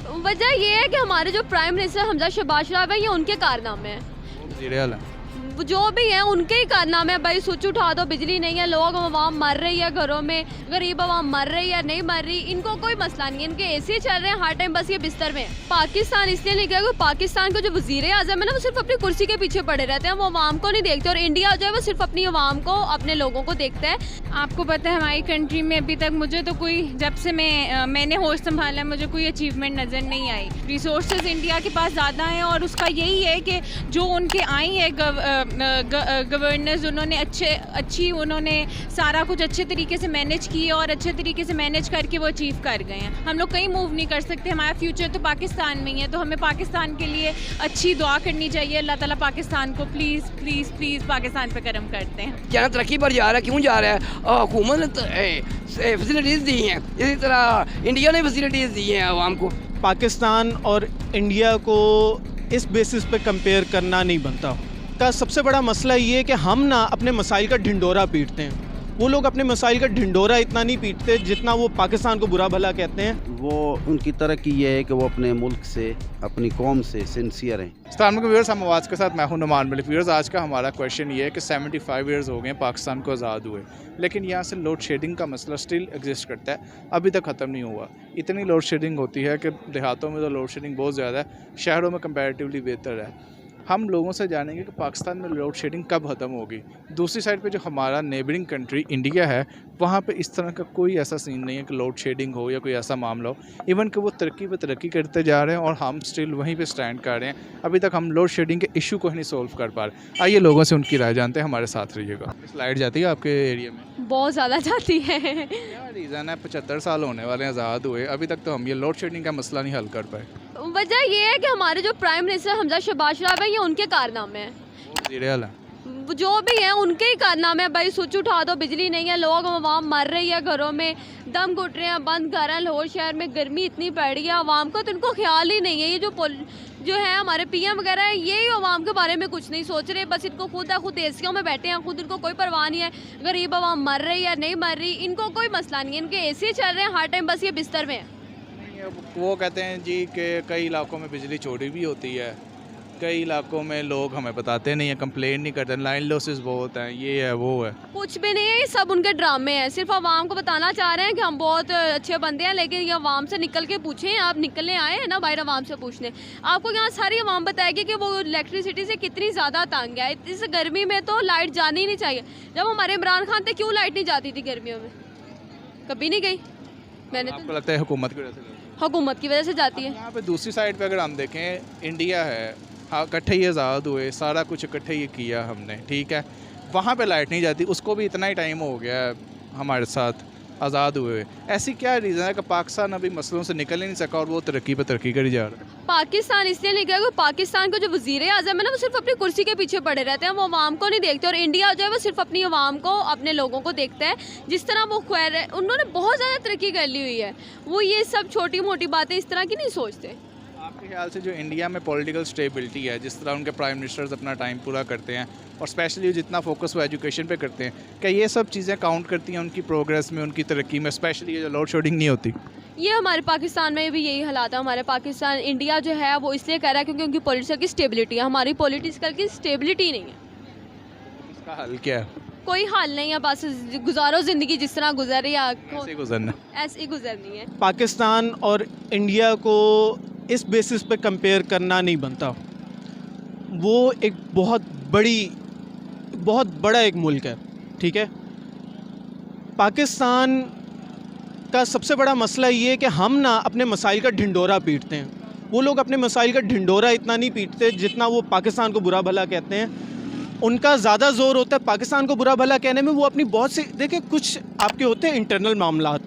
वजह ये है कि हमारे जो प्राइम मिनिस्टर हमजा शहबाज शरीफ है, ये उनके कारनामे हैं, जो भी हैं उनके ही कारनामे हैं। भाई स्विच उठा दो, बिजली नहीं है, लोग आवाम मर रही है घरों में, गरीब आवाम मर रही है नहीं मर रही, इनको कोई मसला नहीं है, इनके एसी चल रहे हैं हर टाइम, बस ये बिस्तर में। पाकिस्तान इसलिए नहीं गया क्योंकि पाकिस्तान के जो वजीर आज़म है ना, वो सिर्फ अपनी कुर्सी के पीछे पड़े रहते हैं, वो आवाम को नहीं देखते। और इंडिया जो है वो सिर्फ अपनी आवाम को, अपने लोगों को देखता है। आपको पता है हमारी कंट्री में अभी तक मुझे तो कोई, जब से मैंने होश संभाला है, मुझे कोई अचीवमेंट नज़र नहीं आई। रिसोर्सेज इंडिया के पास ज़्यादा हैं और उसका यही है कि जो उनके आई है गवर्नर्स, उन्होंने उन्होंने सारा कुछ अच्छे तरीके से मैनेज किया और अच्छे तरीके से मैनेज करके वो अचीव कर गए हैं। हम लोग कहीं मूव नहीं कर सकते, हमारा फ्यूचर तो पाकिस्तान में ही है, तो हमें पाकिस्तान के लिए अच्छी दुआ करनी चाहिए। अल्लाह ताला पाकिस्तान को प्लीज़ प्लीज़ प्लीज़ पाकिस्तान पे करम करते हैं। क्या तरक्की पर जा रहा है, क्यों जा रहा है? हुकूमत ने फैसिलिटीज़ दी हैं, इसी तरह इंडिया ने फैसिलिटीज़ दी हैं आवाम को। पाकिस्तान और इंडिया को इस बेसिस पे कंपेयर करना नहीं बनता। का सबसे बड़ा मसला ये है कि हम ना अपने मसाइल का ढिंडोरा पीटते हैं, वो लोग अपने मसाइल का ढिंडोरा इतना नहीं पीटते जितना वो पाकिस्तान को बुरा भला कहते हैं। वो उनकी तरक्की ये है कि वो अपने मुल्क से, अपनी कौम से सिंसियर हैं। अस्सलाम वालेकुम व्यूअर्स, हम आवाज़ के साथ मैं हूं नुमान मलिक। व्यूअर्स, आज का हमारा क्वेश्चन ये है कि 75 ईयर्स हो गए पाकिस्तान को आज़ाद हुए, लेकिन यहाँ से लोड शेडिंग का मसला स्टिल एग्जिस्ट करता है, अभी तक ख़त्म नहीं हुआ। इतनी लोड शेडिंग होती है कि देहातों में तो लोड शेडिंग बहुत ज़्यादा है, शहरों में कंपैरेटिवली बेहतर है। हम लोगों से जानेंगे कि पाकिस्तान में लोड शेडिंग कब ख़त्म होगी। दूसरी साइड पे जो हमारा नेबरिंग कंट्री इंडिया है, वहाँ पे इस तरह का कोई ऐसा सीन नहीं है कि लोड शेडिंग हो या कोई ऐसा मामला हो। इवन कि वो तरक्की पे तरक्की करते जा रहे हैं और हम स्टिल वहीं पे स्टैंड कर रहे हैं। अभी तक हम लोड शेडिंग के इशू को ही नहीं सोल्व कर पा रहे। आइए लोगों से उनकी राय जानते हैं, हमारे साथ रहिएगा। लाइट जाती है आपके एरिया में? बहुत ज़्यादा जाती है। क्या रीज़न है? 75 साल होने वाले हैं आज़ाद हुए, अभी तक तो हम ये लोड शेडिंग का मसला नहीं हल कर पाए। वजह ये है कि हमारे जो प्राइम मिनिस्टर हमजा शहबाज शरीफ है, ये उनके कारनामे हैं, जो भी हैं उनके ही कारनामे हैं। भाई स्विच उठा दो, बिजली नहीं है, लोग आवाम मर रही है घरों में, दम घुट रहे हैं, बंद घर हैं, लाहौर शहर में गर्मी इतनी पड़ रही है आवाम को, तो इनको ख्याल ही नहीं है। ये जो है हमारे पीएम वगैरह है, ये आवाम के बारे में कुछ नहीं सोच रहे, बस इनको खुद एसियों में बैठे हैं, खुद इनको कोई परवाह नहीं है, गरीब आवाम मर रही है नहीं मर रही, इनको कोई मसला नहीं है, इनके एसी चल रहे हैं हर टाइम, बस ये बिस्तर में है। वो कहते हैं जी कि कई इलाकों में बिजली चोरी भी होती है, कई इलाकों में लोग हमें बताते नहीं है, कंप्लेन नहीं करते, लाइन लॉसेस बहुत हैं, ये है वो है। कुछ भी नहीं है, ये सब उनके ड्रामे हैं, सिर्फ आवाम को बताना चाह रहे हैं कि हम बहुत अच्छे बंदे हैं, लेकिन ये आवाम से निकल के पूछें, आप निकलने आए हैं ना बाहर आवाम से पूछने, आपको यहाँ सारी आवाम बताएगी कि वो इलेक्ट्रिसिटी से कितनी ज़्यादा तंग है। इस गर्मी में तो लाइट जानी ही नहीं चाहिए। जब हमारे इमरान खान थे, क्यों लाइट नहीं जाती थी गर्मियों में? कभी नहीं गई। मैंने आपको लगता है हुकूमत की वजह से? हुकूमत की वजह से जाती है। यहाँ पे दूसरी साइड पे अगर हम देखें, इंडिया है, हाँ इकट्ठे ही आज़ाद हुए, सारा कुछ इकट्ठे ही किया हमने, ठीक है, वहाँ पे लाइट नहीं जाती, उसको भी इतना ही टाइम हो गया है हमारे साथ आज़ाद हुए। ऐसी क्या रीज़न है कि पाकिस्तान अभी मसलों से निकल ही नहीं सका और वो तरक्की पे तरक्की करी जा रहा है? पाकिस्तान इसलिए नहीं गया क्योंकि पाकिस्तान के जो वजीर आज़म है ना, वो सिर्फ अपनी कुर्सी के पीछे पड़े रहते हैं, वो आवाम को नहीं देखते। और इंडिया जो है वो सिर्फ अपनी आवाम को, अपने लोगों को देखता है। जिस तरह वो ख्वार है, उन्होंने बहुत ज़्यादा तरक्की कर ली हुई है, वो ये सब छोटी मोटी बातें इस तरह की नहीं सोचते। आपके ख्याल से जो इंडिया में पॉलिटिकल स्टेबिलिटी है, जिस तरह उनके प्राइम मिनिस्टर्स अपना टाइम पूरा करते हैं और स्पेशली जितना फोकस वो एजुकेशन पे करते हैं, क्या ये सब चीज़ें काउंट करती हैं उनकी प्रोग्रेस में, उनकी तरक्की में, स्पेशली ये जो लोड शेडिंग नहीं होती? ये हमारे पाकिस्तान में भी यही हालात है। हमारे पाकिस्तान, इंडिया जो है वो इसलिए कर रहा है क्योंकि उनकी पॉलिटिकल की स्टेबिलिटी है, हमारी पॉलिटिकल की स्टेबिलिटी नहीं है। इसका हल क्या है? कोई हल नहीं है, बस गुजारो ज़िंदगी जिस तरह गुजर रही है, ऐसे गुजरना, ऐसे ही गुजरनी है। पाकिस्तान और इंडिया को इस बेसिस पे कंपेयर करना नहीं बनता। वो एक बहुत बड़ा एक मुल्क है, ठीक है। पाकिस्तान का सबसे बड़ा मसला ये है कि हम ना अपने मसाइल का ढिंडोरा पीटते हैं, वो लोग अपने मसाइल का ढिंडोरा इतना नहीं पीटते जितना वो पाकिस्तान को बुरा भला कहते हैं। उनका ज़्यादा ज़ोर होता है पाकिस्तान को बुरा भला कहने में। वो अपनी बहुत सी, देखिए कुछ आपके होते हैं इंटरनल मामलात,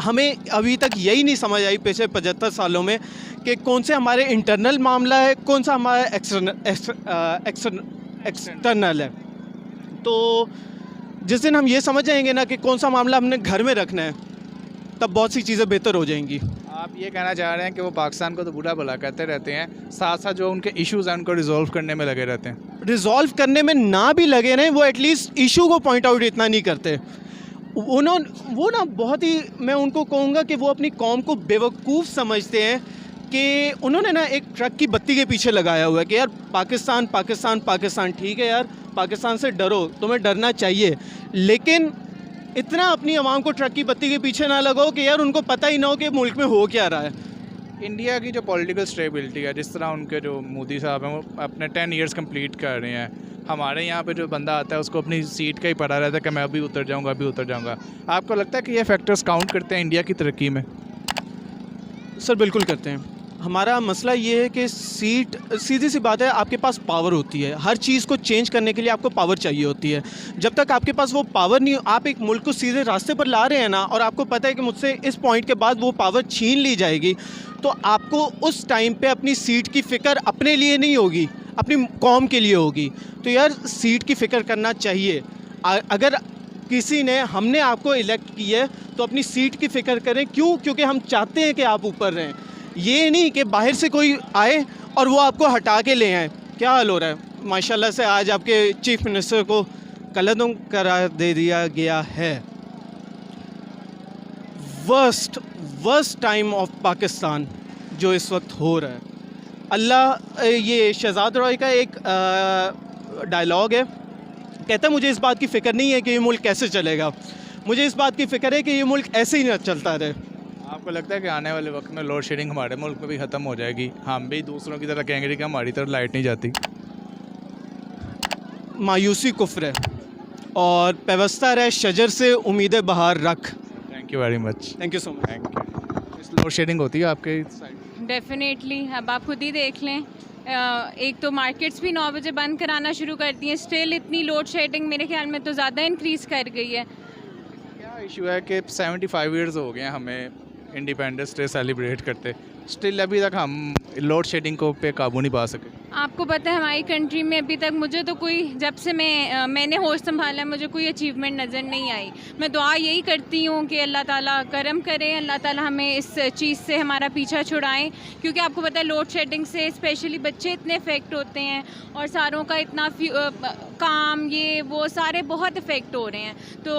हमें अभी तक यही नहीं समझ आई पिछले 75 सालों में कि कौन से हमारे इंटरनल मामला है, कौन सा हमारा एक्सटर्नल है। तो जिस दिन हम ये समझ जाएंगे ना कि कौन सा मामला हमने घर में रखना है, तब बहुत सी चीज़ें बेहतर हो जाएंगी। आप ये कहना चाह रहे हैं कि वो पाकिस्तान को तो बुरा भला कहते रहते हैं, साथ साथ जो उनके इश्यूज़ हैं उनको रिजॉल्व करने में लगे रहते हैं? रिजॉल्व करने में ना भी लगे रहें, वो एटलीस्ट इशू को पॉइंट आउट इतना नहीं करते। वो ना बहुत ही, मैं उनको कहूँगा कि वो अपनी कौम को बेवकूफ़ समझते हैं कि उन्होंने ना एक ट्रक की बत्ती के पीछे लगाया हुआ है कि यार पाकिस्तान पाकिस्तान पाकिस्तान। ठीक है यार, पाकिस्तान से डरो, तुम्हें डरना चाहिए, लेकिन इतना अपनी आवाम को ट्रक की बत्ती के पीछे ना लगाओ कि यार उनको पता ही ना हो कि मुल्क में हो क्या रहा है। इंडिया की जो पॉलिटिकल स्टेबिलिटी है, जिस तरह उनके जो मोदी साहब हैं वो अपने 10 ईयर्स कंप्लीट कर रहे हैं, हमारे यहाँ पे जो बंदा आता है उसको अपनी सीट का ही पड़ा रहता है कि मैं अभी उतर जाऊँगा अभी उतर जाऊँगा। आपको लगता है कि ये फैक्टर्स काउंट करते हैं इंडिया की तरक्की में? सर बिल्कुल करते हैं। हमारा मसला ये है कि सीधी सी बात है, आपके पास पावर होती है, हर चीज़ को चेंज करने के लिए आपको पावर चाहिए होती है। जब तक आपके पास वो पावर नहीं, आप एक मुल्क को सीधे रास्ते पर ला रहे हैं ना, और आपको पता है कि मुझसे इस पॉइंट के बाद वो पावर छीन ली जाएगी, तो आपको उस टाइम पे अपनी सीट की फ़िक्र अपने लिए नहीं होगी, अपनी कौम के लिए होगी। तो यार सीट की फ़िक्र करना चाहिए। अगर किसी ने, हमने आपको इलेक्ट किया है तो अपनी सीट की फ़िक्र करें। क्यों? क्योंकि हम चाहते हैं कि आप ऊपर रहें, ये नहीं कि बाहर से कोई आए और वो आपको हटा के ले आए। क्या हाल हो रहा है माशाल्लाह से, आज आपके चीफ मिनिस्टर को कलअदम करार दे दिया गया है। वर्स्ट टाइम ऑफ पाकिस्तान जो इस वक्त हो रहा है। अल्लाह, ये शहजाद रॉय का एक डायलॉग है, कहता है मुझे इस बात की फ़िक्र नहीं है कि ये मुल्क कैसे चलेगा, मुझे इस बात की फ़िक्र है कि ये मुल्क ऐसे ही ना चलता रहे। आपको लगता है कि आने वाले वक्त में लोड शेडिंग हमारे मुल्क में भी ख़त्म हो जाएगी? हम भी दूसरों की तरह कहेंगे कि हमारी तरफ लाइट नहीं जाती। मायूसी कुफ्र है और पेवस्ता रहे शजर से उम्मीद बहार रख। Thank you very much. Thank you so much. Thank you. इस लोड शेडिंग होती है आपके साइड? डेफिनेटली, अब आप खुद ही देख लें, एक तो मार्केट्स भी 9 बजे बंद कराना शुरू कर दी हैं, स्टिल इतनी लोड शेडिंग मेरे ख्याल में तो ज़्यादा इंक्रीज़ कर गई है। क्या इशू है कि 75 ईयर्स हो गए हैं हमें इंडिपेंडेंस डे सेलिब्रेट करते, स्टिल अभी तक हम लोड शेडिंग को पे काबू नहीं पा सके। आपको पता है हमारी कंट्री में अभी तक मुझे तो कोई, जब से मैंने होश संभाला, मुझे कोई अचीवमेंट नज़र नहीं आई। मैं दुआ यही करती हूँ कि अल्लाह ताला करम करें, अल्लाह ताला हमें इस चीज़ से हमारा पीछा छुड़ाएं, क्योंकि आपको पता है लोड शेडिंग से स्पेशली बच्चे इतने इफ़ेक्ट होते हैं और सारों का इतना काम, ये वो सारे बहुत इफ़ेक्ट हो रहे हैं। तो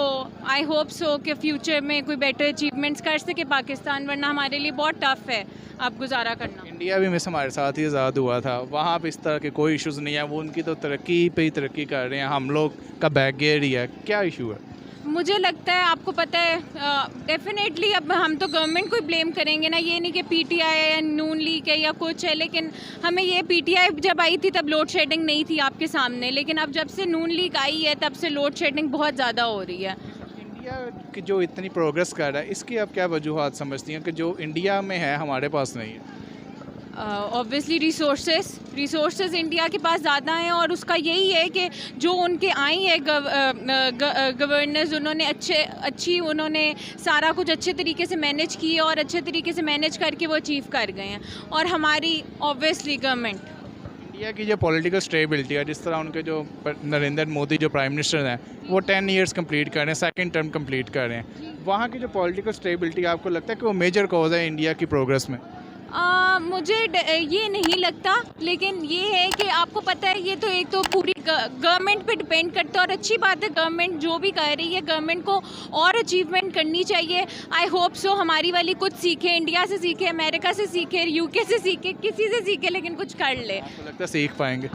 आई होप सो कि फ्यूचर में कोई बेटर अचीवमेंट्स कर सके पाकिस्तान, वरना हमारे लिए बहुत टफ़ है अब गुजारा करना। इंडिया भी मिस हमारे साथ ही आज़ाद हुआ था, वहाँ पे इस तरह के कोई इश्यूज़ नहीं है, वो उनकी तो तरक्की पे ही तरक्की कर रहे हैं, हम लोग का बैक गियर ही है। क्या इशू है? मुझे लगता है, आपको पता है, डेफिनेटली अब हम तो गवर्नमेंट को ही ब्लेम करेंगे ना, ये नहीं कि पीटीआई है या नून लीग है या कुछ है, लेकिन हमें ये पीटीआई जब आई थी तब लोड शेडिंग नहीं थी आपके सामने, लेकिन अब जब से नून लीग आई है तब से लोड शेडिंग बहुत ज़्यादा हो रही है। इंडिया की जो इतनी प्रोग्रेस कर रहा है, इसकी आप क्या वजूहत समझती हैं कि जो इंडिया में है हमारे पास नहीं है? ऑब्वियसली रिसोर्सेज इंडिया के पास ज़्यादा हैं, और उसका यही है कि जो उनके आई है गवर्नर्स, उन्होंने उन्होंने सारा कुछ अच्छे तरीके से मैनेज किया और अच्छे तरीके से मैनेज करके वो अचीव कर गए हैं। और हमारी ऑब्वियसली गवर्नमेंट, इंडिया की जो पॉलिटिकल स्टेबिलिटी है, जिस तरह उनके जो नरेंद्र मोदी जो प्राइम मिनिस्टर हैं वो 10 ईयर्स कंप्लीट कर रहे हैं, सेकंड टर्म कंप्लीट कर रहे हैं, वहाँ की जो पॉलिटिकल स्टेबिलिटी आपको लगता है कि वो मेजर कॉज है इंडिया की प्रोग्रेस में? मुझे ये नहीं लगता, लेकिन ये है कि आपको पता है ये तो एक तो पूरी गवर्नमेंट पे डिपेंड करता है, और अच्छी बात है गवर्नमेंट जो भी कर रही है, गवर्नमेंट को और अचीवमेंट करनी चाहिए। आई होप सो हमारी वाली कुछ सीखे, इंडिया से सीखे, अमेरिका से सीखे, यूके से सीखे, किसी से सीखे, लेकिन कुछ कर ले। आपको लगता है सीख पाएंगे?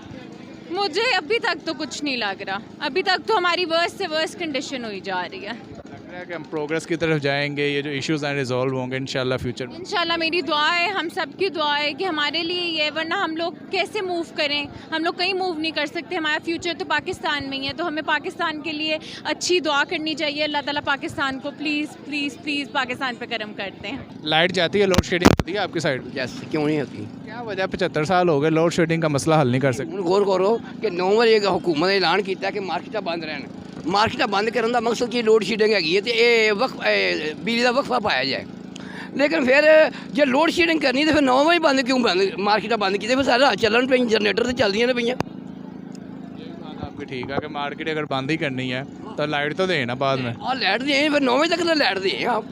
मुझे अभी तक तो कुछ नहीं लग रहा, अभी तक तो हमारी वर्स्ट से वर्स्ट कंडीशन हुई जा रही है। लग रहा है कि हम प्रोग्रेस की तरफ जाएंगे, ये जो इश्यूज हैं रिजॉल्व होंगे इंशाल्लाह फ्यूचर में। इंशाल्लाह मेरी दुआ है, हम सब की दुआ है कि हमारे लिए ये, वरना हम लोग कैसे मूव करें, हम लोग कहीं मूव नहीं कर सकते, हमारा फ्यूचर तो पाकिस्तान में ही है, तो हमें पाकिस्तान के लिए अच्छी दुआ करनी चाहिए। अल्लाह ताला पाकिस्तान को प्लीज़ प्लीज़ प्लीज़ पाकिस्तान पे करम करते हैं। लाइट जाती है, लोड शेडिंग होती है आपकी साइड? यस, क्यों नहीं होती? क्या वजह? 75 साल हो गए, लोड शेडिंग का मसला हल नहीं कर सकते? ਹੁਣ ਗੌਰ ਕਰੋ ਕਿ 9 ਵਜੇ हुकूमत ने ऐलान किया कि मार्केटा बंद रहन। मार्केटा बंद करने का मकसद की लोड शेडिंग हैगी है, तो ये बिजली का वक्फा पाया जाए, लेकिन फिर जो लोड शेडिंग करनी तो फिर 9 बजे बंद क्यों मार्केटा बंद की? फिर सारा चलन पे जनरेटर तो चलदियां ने पईयां। आपकी ठीक है कि मार्केट अगर बंद ही करनी है तो लाइट तो देना बाद में। और लाइट दें, फिर 9 बजे तक लाइट दें आप।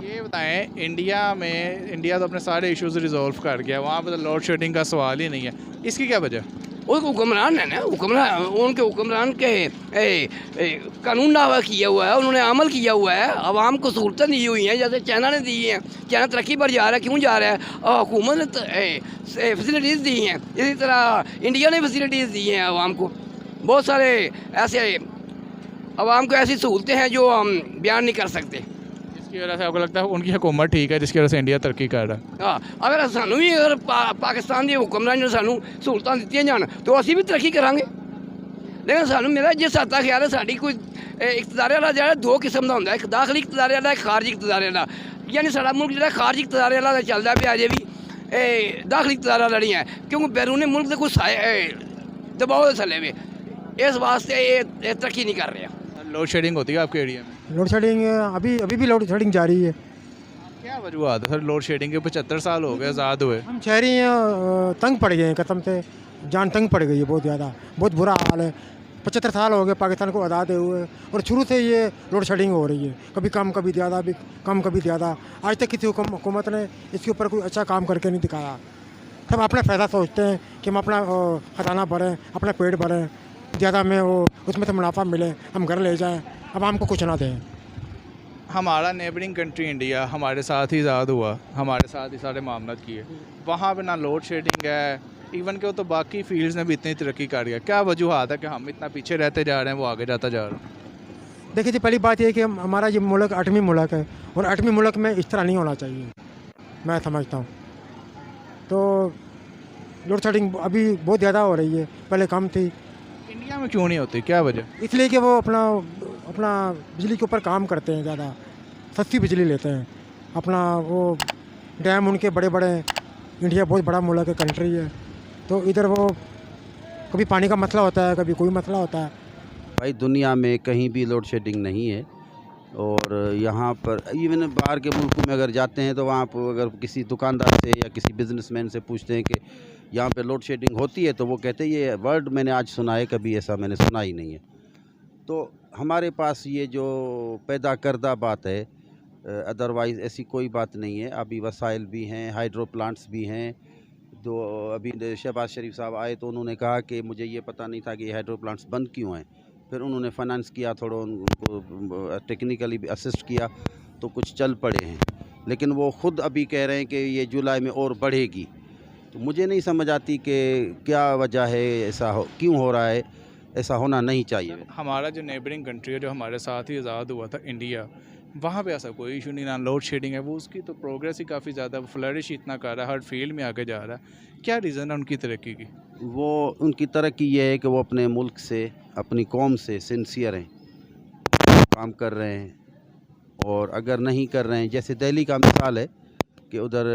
ये बताएं, इंडिया तो अपने सारे इश्यूज रिजॉल्व कर गया, वहाँ पर तो लोड शेडिंग का सवाल ही नहीं है, इसकी क्या वजह? वो हुक्मरान है ना, हुक्मरान उनके हुक्मरान के कानून नावा किया हुआ है, उन्होंने अमल किया हुआ है, आवाम को सहूलतें दी हुई हैं जैसे चाइना ने दी हैं। चाइना तरक्की पर जा रहा है, क्यों जा रहा है? और हुकूमत ने फैसिलिटीज़ दी हैं, इसी तरह इंडिया ने फैसिलिटीज़ दी हैं आवाम को। बहुत सारे ऐसे आवाम को ऐसी सहूलतें हैं जो हम बयान नहीं कर सकते। इसकी वजह से आपको लगता है उनकी हुकूमत ठीक है जिसकी वजह से इंडिया तरक्की कर रहा है? हाँ, अगर सानू भी अगर पाकिस्तान के हुक्मरान ने सानू सहूलतां दित्तियां जान तो असी भी तरक्की करांगे। लेकिन सानू मेरा जिस हद तक ख्याल है साड़ी कोई इकतदार वाला जो दो किस्म का होंगे, एक दाखिली इकतदार वाला, एक खारजी इकतदार वाला। यानी साडा मुल्क जो खारजी इकतदार वाला चलता पे अजे भी दाखिली इकतदार वाला नहीं है, क्योंकि बैरूनी मुल्क के कुछ दबाव के थले में, इस वास्ते ये तरक्की नहीं कर रहा। लोड शेडिंग होती है आपके एरिया में? लोड शेडिंग अभी भी लोड शेडिंग जारी है। क्या वजूहत है सर लोड शेडिंग के? 75 साल हो गए आज़ाद हुए। हम शहरी हैं, तंग पड़ गए हैं, कसम से जान तंग पड़ गई है, बहुत ज़्यादा, बहुत बुरा हाल है। 75 साल हो गए पाकिस्तान को आज़ाद हुए और शुरू से ये लोड शेडिंग हो रही है, कभी कम कभी ज़्यादा, भी कम कभी ज़्यादा। आज तक किसी हुकूमत ने इसके ऊपर कोई अच्छा काम करके नहीं दिखाया। सब अपना फ़ायदा सोचते हैं कि हम अपना खजाना भरें, अपना पेट भरें, ज़्यादा में वो उसमें से मुनाफा मिले, हम घर ले जाएँ, अब हमको कुछ ना दें। हमारा नेबरिंग कंट्री इंडिया हमारे साथ ही आज़ाद हुआ, हमारे साथ ही सारे मामला किए, वहाँ पे ना लोड शेडिंग है, इवन के वो तो बाकी फील्ड्स ने भी इतनी तरक्की कर गया। क्या वजूहत है कि हम इतना पीछे रहते जा रहे हैं, वो आगे जाता जा रहा है? देखिए जी, पहली बात ये है कि हमारा ये मुल्क 8वीं मुल्क है और 8वीं मुल्क में इस तरह नहीं होना चाहिए, मैं समझता हूँ। तो लोड शेडिंग अभी बहुत ज़्यादा हो रही है, पहले कम थी। इंडिया में क्यों नहीं होती, क्या वजह? इसलिए कि वो अपना बिजली के ऊपर काम करते हैं, ज़्यादा सस्ती बिजली लेते हैं। अपना वो डैम उनके बड़े बड़े, इंडिया बहुत बड़ा मुल्क है, कंट्री है, तो इधर वो कभी पानी का मसला होता है, कभी कोई मसला होता है। भाई दुनिया में कहीं भी लोड शेडिंग नहीं है, और यहाँ पर इवन बाहर के मुल्कों में अगर जाते हैं तो वहाँ पर अगर किसी दुकानदार से या किसी बिजनेसमैन से पूछते हैं कि यहाँ पे लोड शेडिंग होती है, तो वो कहते हैं ये वर्ड मैंने आज सुना है, कभी ऐसा मैंने सुना ही नहीं है। तो हमारे पास ये जो पैदा करदा बात है, अदरवाइज़ ऐसी कोई बात नहीं है। अभी वसाइल भी हैं, हाइड्रो प्लांट्स भी हैं। तो अभी शहबाज शरीफ साहब आए तो उन्होंने कहा कि मुझे ये पता नहीं था कि ये हाइड्रो प्लांट्स बंद क्यों हैं। फिर उन्होंने फाइनेंस किया, थोड़ा उनको टेक्निकली भी असिस्ट किया, तो कुछ चल पड़े हैं। लेकिन वो ख़ुद अभी कह रहे हैं कि ये जुलाई में और बढ़ेगी। तो मुझे नहीं समझ आती कि क्या वजह है, ऐसा क्यों हो रहा है, ऐसा होना नहीं चाहिए। हमारा जो नेबरिंग कंट्री है, जो हमारे साथ ही आज़ाद हुआ था इंडिया, वहाँ पे ऐसा कोई इशू नहीं, ना लोड शेडिंग है। वो उसकी तो प्रोग्रेस ही काफ़ी ज़्यादा, फ्लरिश इतना कर रहा है, हर फील्ड में आगे जा रहा है। क्या रीज़न है उनकी तरक्की की? वो उनकी तरक्की ये है कि वो अपने मुल्क से, अपनी कौम से सिंसियर हैं, काम कर रहे हैं। और अगर नहीं कर रहे हैं, जैसे दिल्ली का मिसाल है कि उधर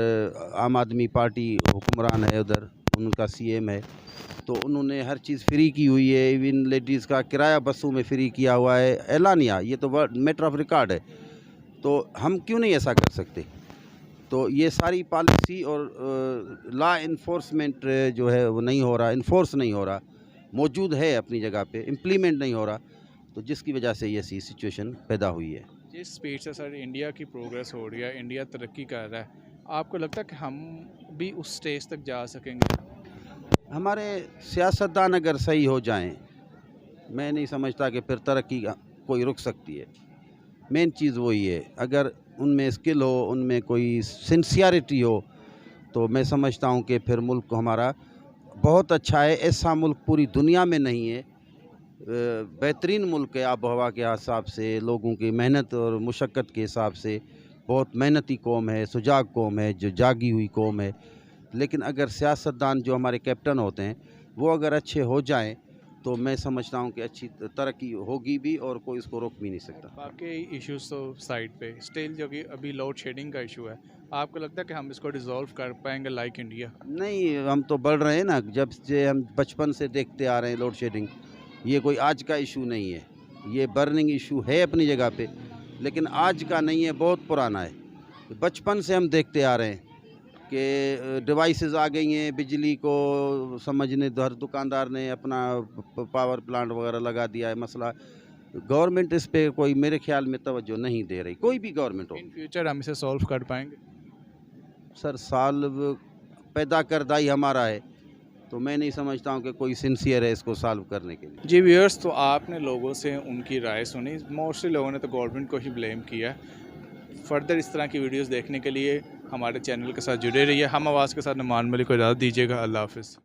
आम आदमी पार्टी हुक्मरान है, उधर उनका सीएम है, तो उन्होंने हर चीज़ फ्री की हुई है। इवन लेडीज़ का किराया बसों में फ्री किया हुआ है, एलानिया, ये तो मैटर ऑफ रिकॉर्ड है। तो हम क्यों नहीं ऐसा कर सकते? तो ये सारी पॉलिसी और लॉ इन्फोर्समेंट जो है वो नहीं हो रहा, इन्फोर्स नहीं हो रहा, मौजूद है अपनी जगह पे, इम्प्लीमेंट नहीं हो रहा, तो जिसकी वजह से ये सी सिचुएशन पैदा हुई है। जिस स्पीड से सर इंडिया की प्रोग्रेस हो रही है, इंडिया तरक्की कर रहा है, आपको लगता है कि हम भी उस स्टेज तक जा सकेंगे? हमारे सियासतदान अगर सही हो जाएं, मैं नहीं समझता कि फिर तरक्की कोई रुक सकती है। मेन चीज़ वही है, अगर उनमें स्किल हो, उनमें कोई सिंसियरिटी हो, तो मैं समझता हूं कि फिर मुल्क हमारा बहुत अच्छा है। ऐसा मुल्क पूरी दुनिया में नहीं है, बेहतरीन मुल्क है आबो हवा के हिसाब से, लोगों की मेहनत और मुशक्क़त के हिसाब से। बहुत मेहनती कौम है, सुजाग कौम है, जो जागी हुई कौम है। लेकिन अगर सियासतदान जो हमारे कैप्टन होते हैं वो अगर अच्छे हो जाएं, तो मैं समझता हूं कि अच्छी तरक्की होगी भी और कोई इसको रोक भी नहीं सकता। बाकी इश्यूज तो साइड पे, स्टिल जो कि अभी लोड शेडिंग का इशू है, आपको लगता है कि हम इसको डिसॉल्व कर पाएंगे लाइक इंडिया? नहीं, हम तो बढ़ रहे हैं ना, जब से हम बचपन से देखते आ रहे हैं लोड शेडिंग। ये कोई आज का इशू नहीं है, ये बर्निंग इशू है अपनी जगह पे, लेकिन आज का नहीं है, बहुत पुराना है। बचपन से हम देखते आ रहे हैं कि डिवाइसेस आ गई हैं, बिजली को समझने हर दुकानदार ने अपना पावर प्लांट वगैरह लगा दिया है। मसला गवर्नमेंट इस पे कोई मेरे ख्याल में तवज्जो नहीं दे रही, कोई भी गवर्नमेंट हो। इन फ्यूचर हम इसे सॉल्व कर पाएंगे? सर, साल पैदा करदा ही हमारा है, तो मैं नहीं समझता हूँ कि कोई सिंसियर है इसको सॉल्व करने के लिए। जी व्यूअर्स, तो आपने लोगों से उनकी राय सुनी। मोस्टली लोगों ने तो गवर्नमेंट को ही ब्लेम किया। फर्दर इस तरह की वीडियोस देखने के लिए हमारे चैनल के साथ जुड़े रहिए। हम आवाज़ के साथ नुमान मलिक को इजाज़त दीजिएगा। अल्लाह हाफ़िज़।